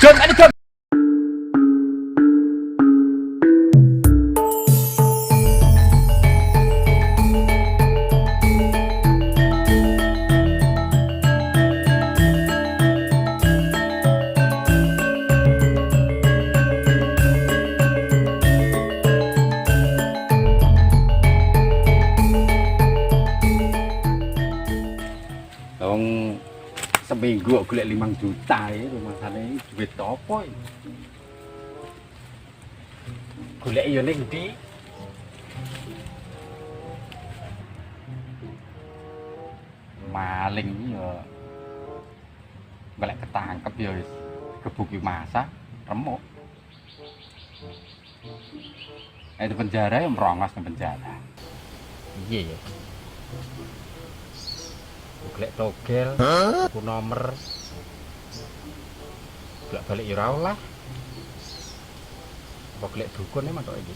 Jon, ini Jon. Dong seminggu aku golek 5 juta ya, rumasane duit apa iki? Golek yo ning ndi? Maling yo. Golek ketangkep yo wis kebuki masa remuk. Di penjara yang merongos di penjara. Iya ya. Golek togel, aku nomor. Golek balik ya ora lah. Apa golek dukun emang kok iki.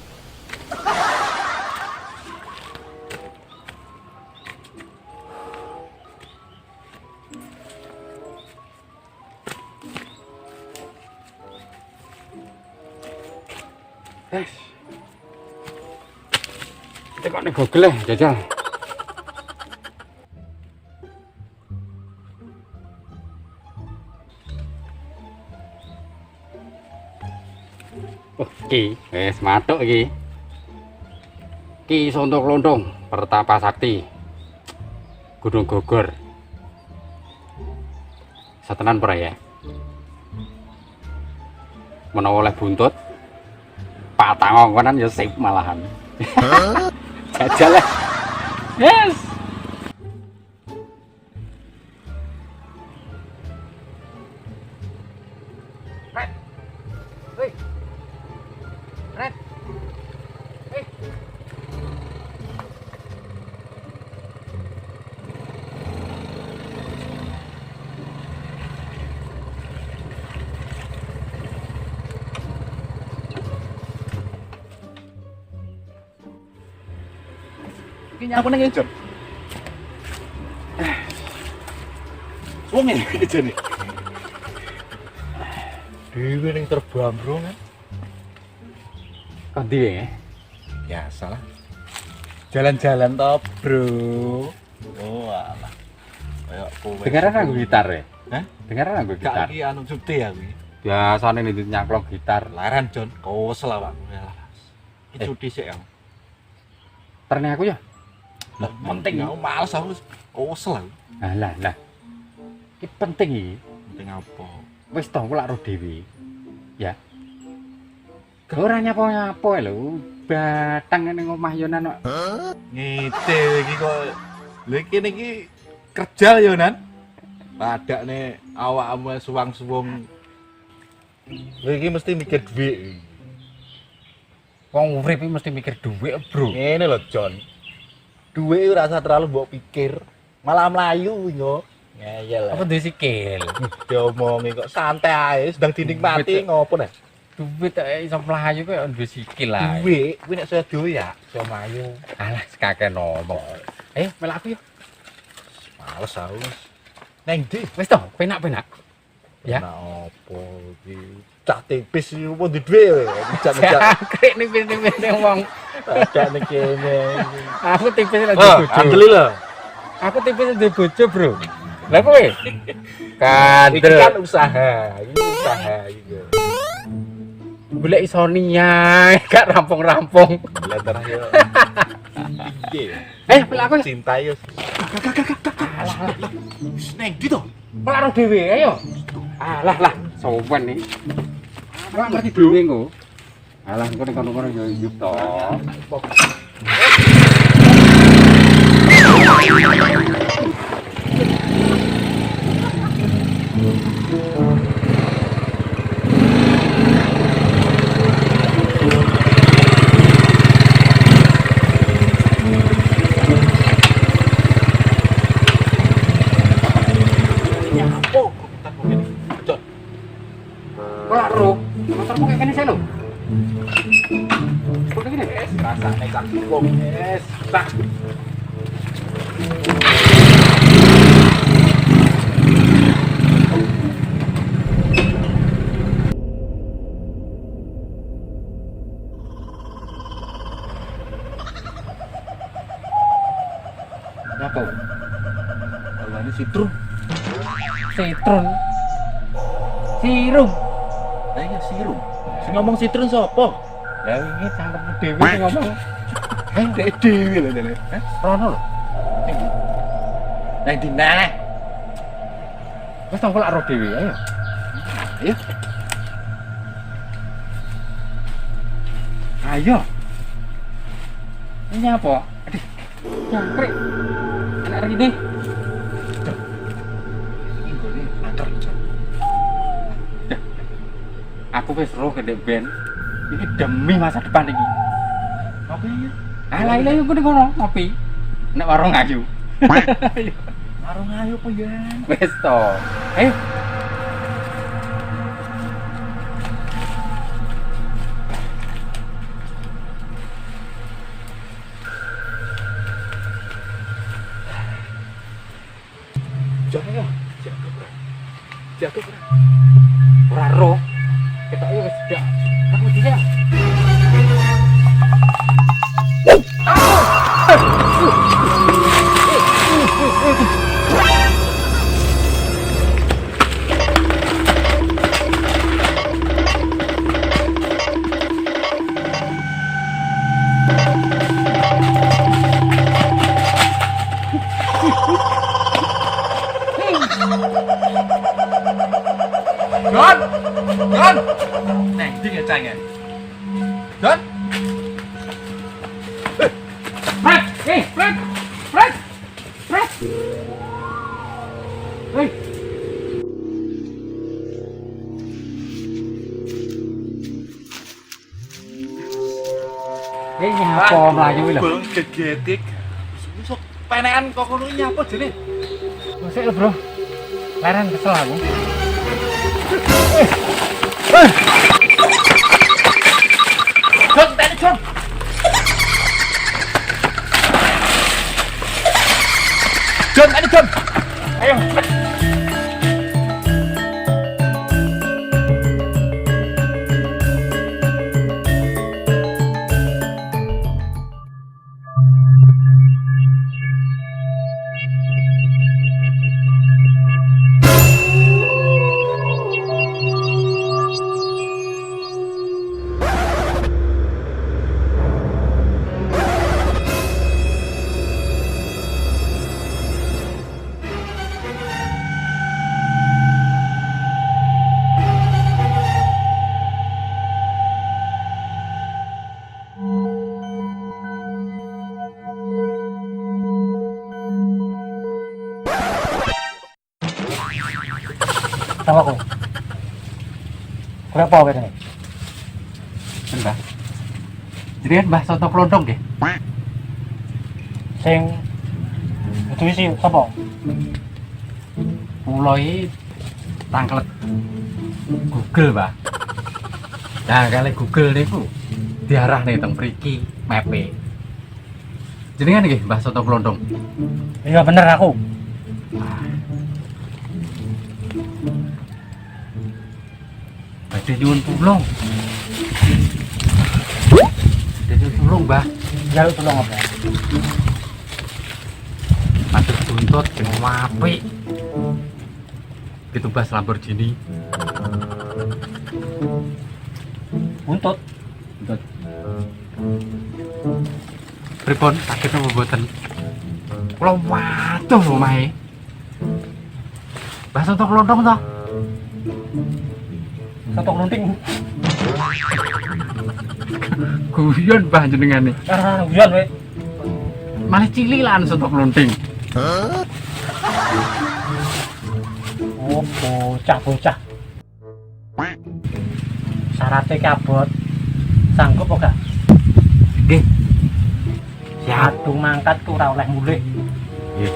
Tekok ning Google jajal. Oh, iki wis matuk iki. Ki Sonto Klontong, Pertapa Sakti. Gunung Gogor. Satenan ora ya? Menawa oleh buntut, patang ngongkonan ya sip malahan. Jajal lah. Yes. Red. Hei. Red. Hei. Iki nyapu nang Jon. Wong iki jane. Dewe ning terbambrong kan. Kondi ya? Biasa lah. Jalan-jalan toh, Bro. Oh, alah. Kayak kowe. Dengaran aku gitar ya? Hah? Dengaran aku gitar. Gak iki anu cute ya kuwi. Biasane nih nyaklok gitar. Laran Jon, kosel awakmu ya. Iki cuti sik ya. Terne aku ya? Lah penting aku males aku kosel aku. Lah. Iki penting iki. Penting apa? Wis toh aku lak roh dhewe. Ya. Gak ora nyapa-nyapa lho. Batang ning omah yo nan. Ngite iki kok. Lha iki niki kerja yo nan. Padakne awakmu suwang-suwung. Lha iki mesti mikir dhuwit. Wong urip iki mesti mikir dhuwit, Bro. Ngene lho, Jon. Dhuwit ora usah terlalu mbok pikir. Malah mlayu yo. Ngeyel. Apa duwe sikil? Diomongi kok santai ae, sedang dinikmati ngopo nek. Dhuwit iso mlayu kok duwe sikil ae. Dhuwit kuwi nek sedo ya iso mlayu. Alah, sekake ngomong. Melak aku yo. Males aku. Neng ndi? Wis toh, penak-penak. Ya. Nah opo iki? Cah tipis iki opo di dhuwit kowe? Mijak-mijak. Krek nipis-nipis wong. Ada nek kene. Aku tipis nek Oh, bojo. andeli lho. Aku tipis nek bojo, Bro. Lah kowe? Iki Kandel. kan usaha, iki usaha iki. Golek isonia, gak rampung-rampung. Belajar yo. Iki. Melak aku. Cinta yo. Neng ndi to? Melak dhewe ayo. Alah, sowan iki. Ora ngerti dhewe engko. Alah, engko ning kono-kono yo hidup to. Motormu kayak gini sih lo. Kok gini? Rasane cak wong es. Tak. Citrum. Citron. Sirum. Lah iya sirum. Sing ngomong citrum sapa? Lah ini cangkem dhewe sing ngomong. Dek dhewe lho jane. Rono lho. Nang dina. Wis tongkol ro dhewe ayo. Ayo. Ayo. Ini apa? Aduh. Jangkrik. Enak rene. Nggone antar lho. Aku wis roh kedek ben. Ini demi masa depan iki. Apa ya? Alah iki aku ngono ngopi. Nek warung ayu. Warung ayo po yan. Wis to. Ayo. Jaga ya. Jaga bro. Jaga bro. Ora roh. Ketok yo wis dak. Aku tidak. John! John! Neng, di ngecengnya. John! Fred, Fred. Hei. Hei, nyapa mlayu lho. Belum gegetik. Busuk penekan kok ngono nyapa jene? Sik lho, Bro. Leren kesel aku. John, tadi John. John, tadi John. Ayo. Sama aku. Berapa apa ini? Mbah. Jenengan Mbah Soto Klondong nggih. Sing itu isi sapa? Kula iki tangklet Google, Mbah. Nah, kali Google niku diarahne teng mriki mape. Jenengan nggih Mbah Soto Klondong. Iya bener aku. Badhe nyuwun tulung. Badhe nyuwun tulung, Mbah. Jaluk tolong apa? Matur buntut sing apik. Ditumbas Lamborghini. Buntut. Buntut. Pripun sakit apa mboten? Kula waduh omahe. Mbah Soto Klondong to? Soto klunting. Guyon Mbah jenengane. Karena hujan we. Malah cililan soto klonting. Oh, bocah. Syaratnya kabut. Sanggup apa gak? Nggih. Siap. Aduh mangkat ku ora oleh mulih. Nggih.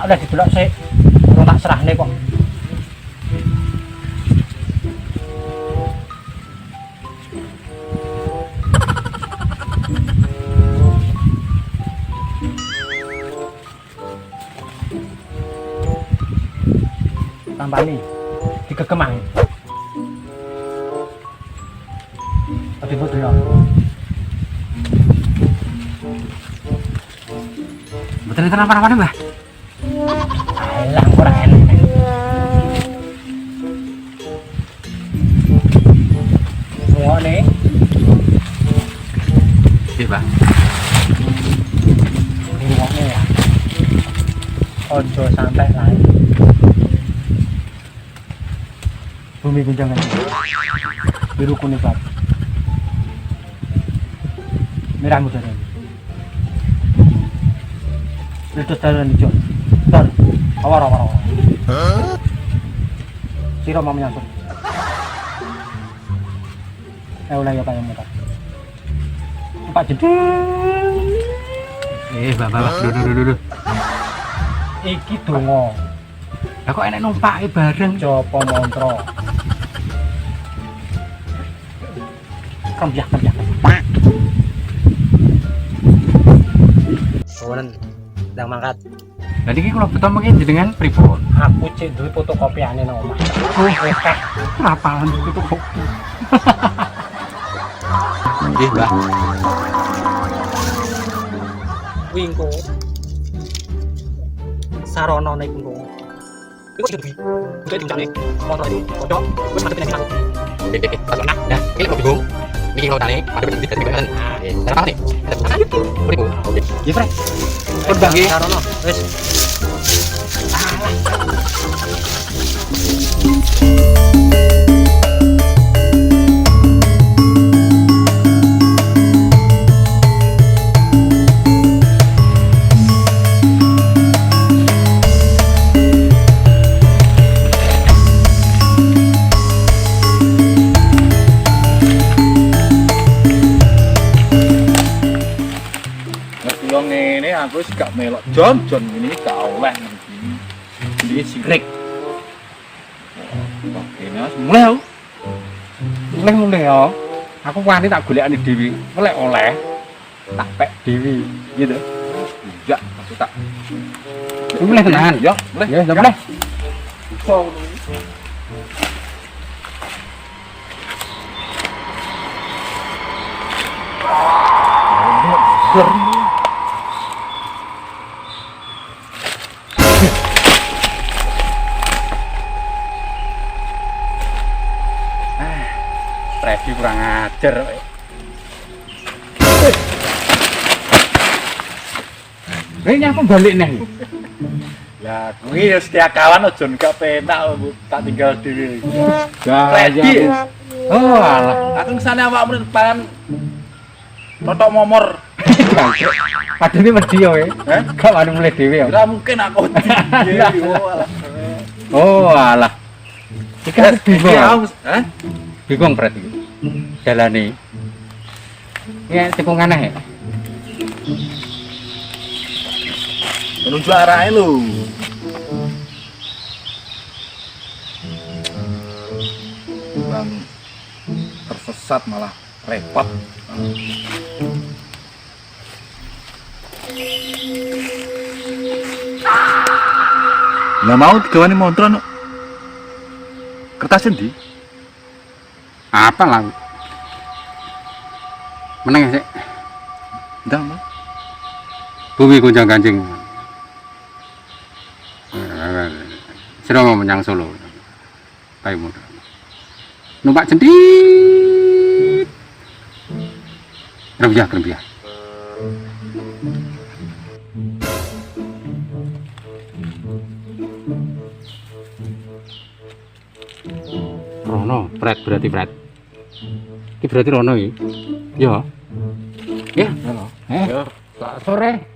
tak oleh didelok sik. Ora tak serahne kok. Tambani digegem ae. Tapi bodoh ya. Betul itu apa-apa nih, Mbah? Alah ora enak. Ngene Iya, Mbah. ngene ya. Ojo sampai lain. Bumi guncangan. Biru kuning plat. Merah muda. Itu jalan hijau. Tar. Awar. Siro mau menyangkut. Ulah ya kayak muka. Pak Jin. Mbah. Duh. Iki donga. Lah kok enek numpake bareng. Jopo montro. Kembyah. Sonen ndang mangkat. Lah niki kula beto mengki jenengan pripun? Aku cek duwe fotokopiane nang omah. Akeh. Rapalan itu kok. Nggih, Mbah. Wingko. Sarana nek engko. Iku sing duwe. Kudu diuncane. Motor itu kocok wis madhep nang aku. Oke, masuk nah. Dah, iki kok bingung. Niki lautane, padha ben dadi ben. Cara apa nih? Beriku. Oke. Ya, Fred. Pun Bang nggih. Sarana wis. Wong ngene aku wis gak melok Jon ngene gak oleh nang iki. Iki sirik. Oke, Mas, mulai aku. Mulai ya. Aku wani tak golekane dhewe. Oleh oleh. Tak pek dhewe gitu. Iya, aku tak. Mulai tenan. Ya, mulai. Ya, mulai. So, Presi kurang ajar. Ini aku balik nih. lah kuwi ya setia kawan aja gak penak tak tinggal dhewe. Presi. Oh, alah. Aku kesane awakmu depan totok momor. Padahal ini wedi ya, Hah? gak wani mulai dhewe ya. Ora mungkin aku dhewe. Oh, alah. Iki aku bingung. Hah? Bingung berarti. Jalane. Ya tikungan ae. Menuju arahnya lho. Bang tersesat malah repot. Nggak mau digawani montro no. Kertasnya di? Apa lah? Meneng sik. Ndang no. Bumi gonjang ganjing. Sira mau menyang Solo. Kayak muda. Numpak jendit. Kerbiah. Rono, Fred berarti Fred. Iki berarti Rono iki. Ya. Ya. Halo. Sore.